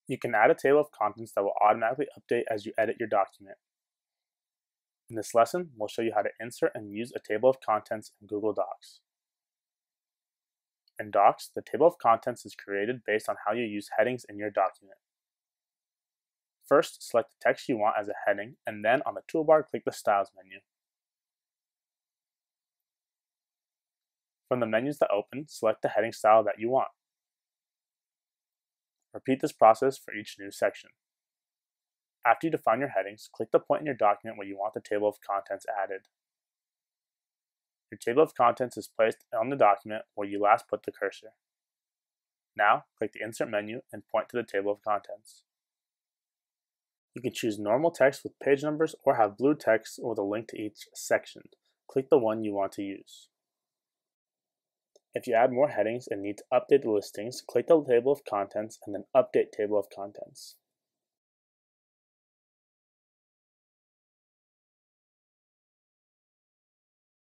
You can add a table of contents that will automatically update as you edit your document. In this lesson, we'll show you how to insert and use a table of contents in Google Docs. In Docs, the table of contents is created based on how you use headings in your document. First, select the text you want as a heading, and then on the toolbar, click the Styles menu. From the menus that open, select the heading style that you want. Repeat this process for each new section. After you define your headings, click the point in your document where you want the table of contents added. Your table of contents is placed on the document where you last put the cursor. Now, click the Insert menu and point to the table of contents. You can choose normal text with page numbers or have blue text with a link to each section. Click the one you want to use. If you add more headings and need to update the listings, click the table of contents and then Update Table of Contents.